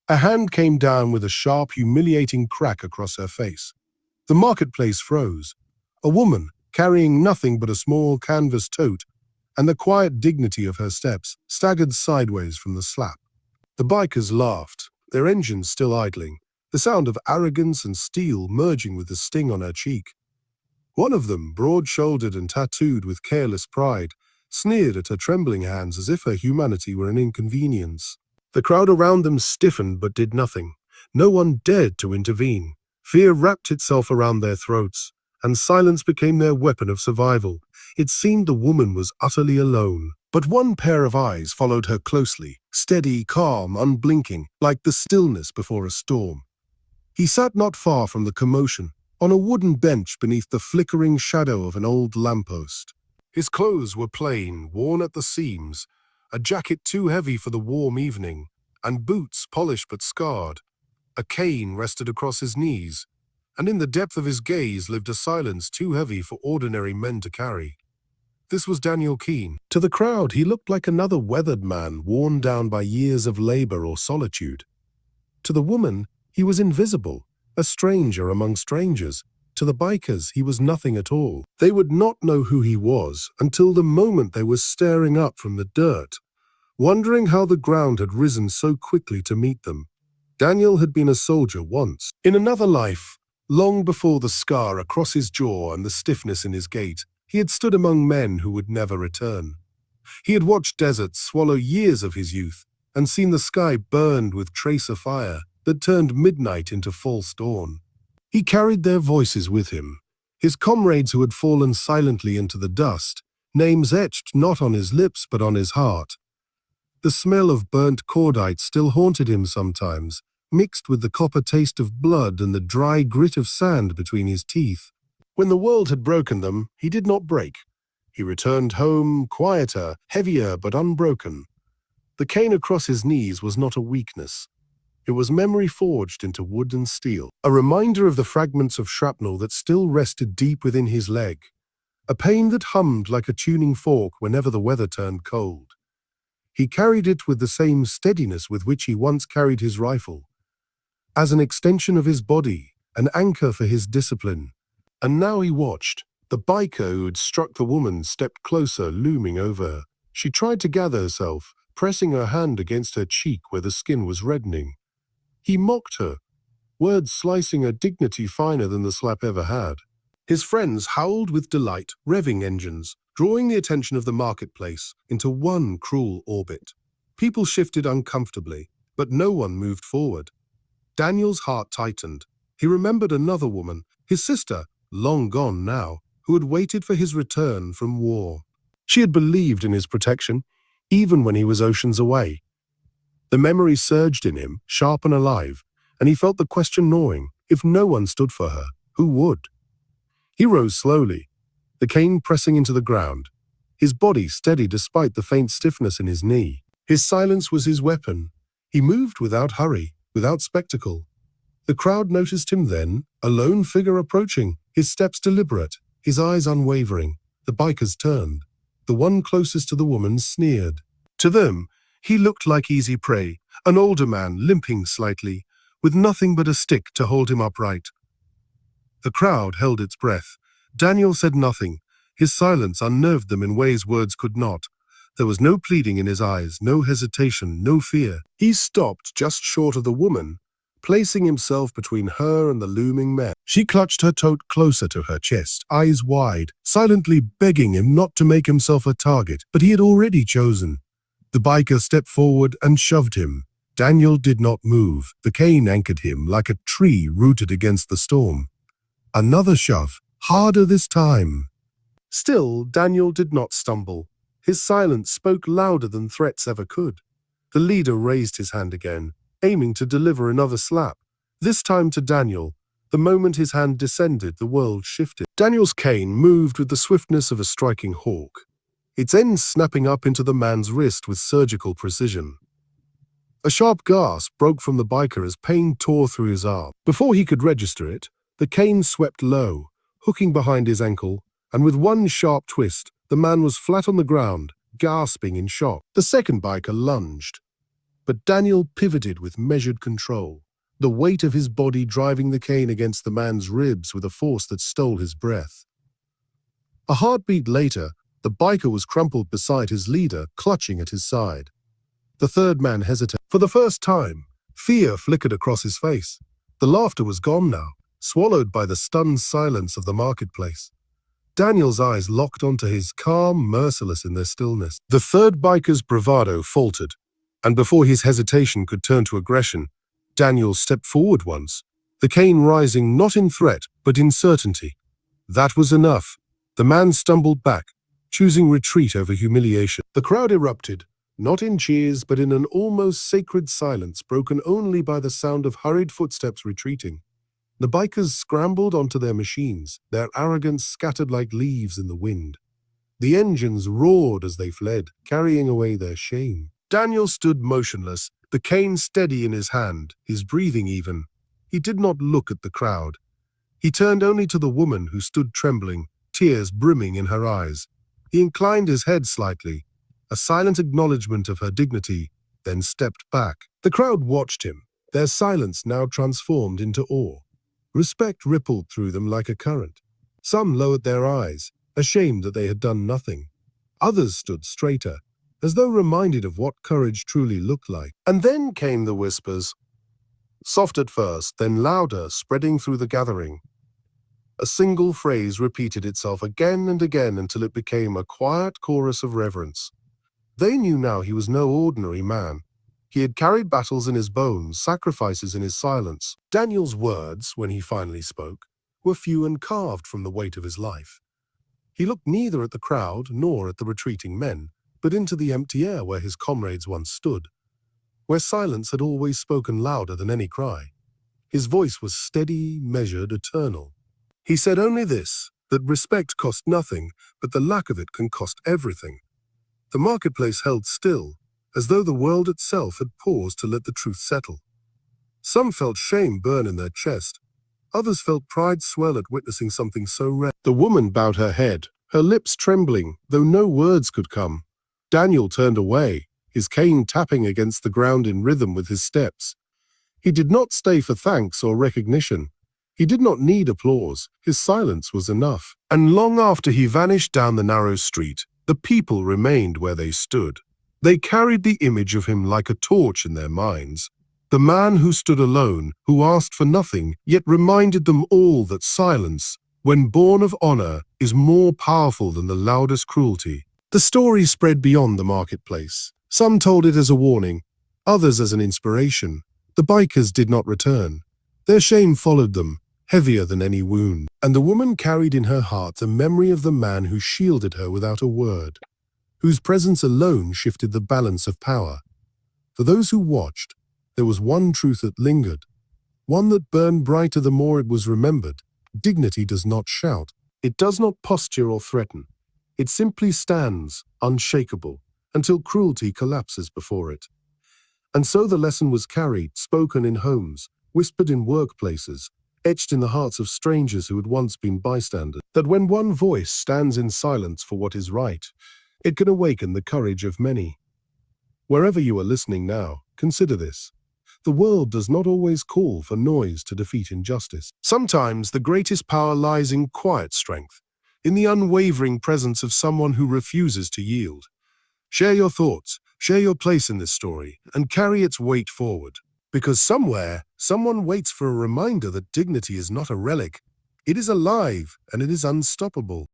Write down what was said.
A hand came down with a sharp, humiliating crack across her face. The marketplace froze. A woman, carrying nothing but a small canvas tote, and the quiet dignity of her steps, staggered sideways from the slap. The bikers laughed, their engines still idling, the sound of arrogance and steel merging with the sting on her cheek. One of them, broad-shouldered and tattooed with careless pride, sneered at her trembling hands as if her humanity were an inconvenience. The crowd around them stiffened but did nothing. No one dared to intervene. Fear wrapped itself around their throats, and silence became their weapon of survival. It seemed the woman was utterly alone. But one pair of eyes followed her closely, steady, calm, unblinking, like the stillness before a storm. He sat not far from the commotion, on a wooden bench beneath the flickering shadow of an old lamppost. His clothes were plain, worn at the seams, a jacket too heavy for the warm evening, and boots polished but scarred. A cane rested across his knees, and in the depth of his gaze lived a silence too heavy for ordinary men to carry. This was Daniel Keene. To the crowd, he looked like another weathered man worn down by years of labor or solitude. To the woman, he was invisible, a stranger among strangers. To the bikers, he was nothing at all. They would not know who he was until the moment they were staring up from the dirt, wondering how the ground had risen so quickly to meet them. Daniel had been a soldier once. In another life, long before the scar across his jaw and the stiffness in his gait, he had stood among men who would never return. He had watched deserts swallow years of his youth and seen the sky burned with tracer fire that turned midnight into false dawn. He carried their voices with him, his comrades who had fallen silently into the dust, names etched not on his lips but on his heart. The smell of burnt cordite still haunted him sometimes, mixed with the copper taste of blood and the dry grit of sand between his teeth. When the world had broken them, he did not break. He returned home, quieter, heavier but unbroken. The cane across his knees was not a weakness. It was memory forged into wood and steel, a reminder of the fragments of shrapnel that still rested deep within his leg, a pain that hummed like a tuning fork whenever the weather turned cold. He carried it with the same steadiness with which he once carried his rifle, as an extension of his body, an anchor for his discipline. And now he watched. The biker who had struck the woman stepped closer, looming over her. She tried to gather herself, pressing her hand against her cheek where the skin was reddening. He mocked her, words slicing her dignity finer than the slap ever had. His friends howled with delight, revving engines, drawing the attention of the marketplace into one cruel orbit. People shifted uncomfortably, but no one moved forward. Daniel's heart tightened. He remembered another woman, his sister, long gone now, who had waited for his return from war. She had believed in his protection, even when he was oceans away. The memory surged in him, sharp and alive, and he felt the question gnawing. If no one stood for her, who would? He rose slowly, the cane pressing into the ground, his body steady despite the faint stiffness in his knee. His silence was his weapon. He moved without hurry, without spectacle. The crowd noticed him then, a lone figure approaching, his steps deliberate, his eyes unwavering. The bikers turned. The one closest to the woman sneered. To them, he looked like easy prey, an older man limping slightly, with nothing but a stick to hold him upright. The crowd held its breath. Daniel said nothing. His silence unnerved them in ways words could not. There was no pleading in his eyes, no hesitation, no fear. He stopped just short of the woman, placing himself between her and the looming men. She clutched her tote closer to her chest, eyes wide, silently begging him not to make himself a target, but he had already chosen. The biker stepped forward and shoved him. Daniel did not move. The cane anchored him like a tree rooted against the storm. Another shove, harder this time. Still, Daniel did not stumble. His silence spoke louder than threats ever could. The leader raised his hand again, aiming to deliver another slap. This time to Daniel. The moment his hand descended, the world shifted. Daniel's cane moved with the swiftness of a striking hawk, its end snapping up into the man's wrist with surgical precision. A sharp gasp broke from the biker as pain tore through his arm. Before he could register it, the cane swept low, hooking behind his ankle, and with one sharp twist, the man was flat on the ground, gasping in shock. The second biker lunged. But Daniel pivoted with measured control, the weight of his body driving the cane against the man's ribs with a force that stole his breath. A heartbeat later, the biker was crumpled beside his leader, clutching at his side. The third man hesitated. For the first time, fear flickered across his face. The laughter was gone now, swallowed by the stunned silence of the marketplace. Daniel's eyes locked onto his, calm, merciless in their stillness. The third biker's bravado faltered, and before his hesitation could turn to aggression, Daniel stepped forward once, the cane rising not in threat, but in certainty. That was enough. The man stumbled back, choosing retreat over humiliation. The crowd erupted, not in cheers, but in an almost sacred silence broken only by the sound of hurried footsteps retreating. The bikers scrambled onto their machines, their arrogance scattered like leaves in the wind. The engines roared as they fled, carrying away their shame. Daniel stood motionless, the cane steady in his hand, his breathing even. He did not look at the crowd. He turned only to the woman who stood trembling, tears brimming in her eyes. He inclined his head slightly, a silent acknowledgement of her dignity, then stepped back. The crowd watched him, their silence now transformed into awe. Respect rippled through them like a current. Some lowered their eyes, ashamed that they had done nothing. Others stood straighter, as though reminded of what courage truly looked like. And then came the whispers. Soft at first, then louder, spreading through the gathering. A single phrase repeated itself again and again until it became a quiet chorus of reverence. They knew now he was no ordinary man. He had carried battles in his bones, sacrifices in his silence. Daniel's words, when he finally spoke, were few and carved from the weight of his life. He looked neither at the crowd nor at the retreating men, but into the empty air where his comrades once stood, where silence had always spoken louder than any cry. His voice was steady, measured, eternal. He said only this, that respect cost nothing, but the lack of it can cost everything. The marketplace held still, as though the world itself had paused to let the truth settle. Some felt shame burn in their chest. Others felt pride swell at witnessing something so rare. The woman bowed her head, her lips trembling, though no words could come. Daniel turned away, his cane tapping against the ground in rhythm with his steps. He did not stay for thanks or recognition. He did not need applause. His silence was enough. And long after he vanished down the narrow street, the people remained where they stood. They carried the image of him like a torch in their minds. The man who stood alone, who asked for nothing, yet reminded them all that silence, when born of honor, is more powerful than the loudest cruelty. The story spread beyond the marketplace. Some told it as a warning, others as an inspiration. The bikers did not return. Their shame followed them, heavier than any wound. And the woman carried in her heart the memory of the man who shielded her without a word, whose presence alone shifted the balance of power. For those who watched, there was one truth that lingered, one that burned brighter the more it was remembered. Dignity does not shout. It does not posture or threaten. It simply stands, unshakable, until cruelty collapses before it. And so the lesson was carried, spoken in homes, whispered in workplaces, etched in the hearts of strangers who had once been bystanders, that when one voice stands in silence for what is right, it can awaken the courage of many. Wherever you are listening now, consider this. The world does not always call for noise to defeat injustice. Sometimes the greatest power lies in quiet strength, in the unwavering presence of someone who refuses to yield. Share your thoughts, share your place in this story, and carry its weight forward. Because somewhere, someone waits for a reminder that dignity is not a relic. It is alive, and it is unstoppable.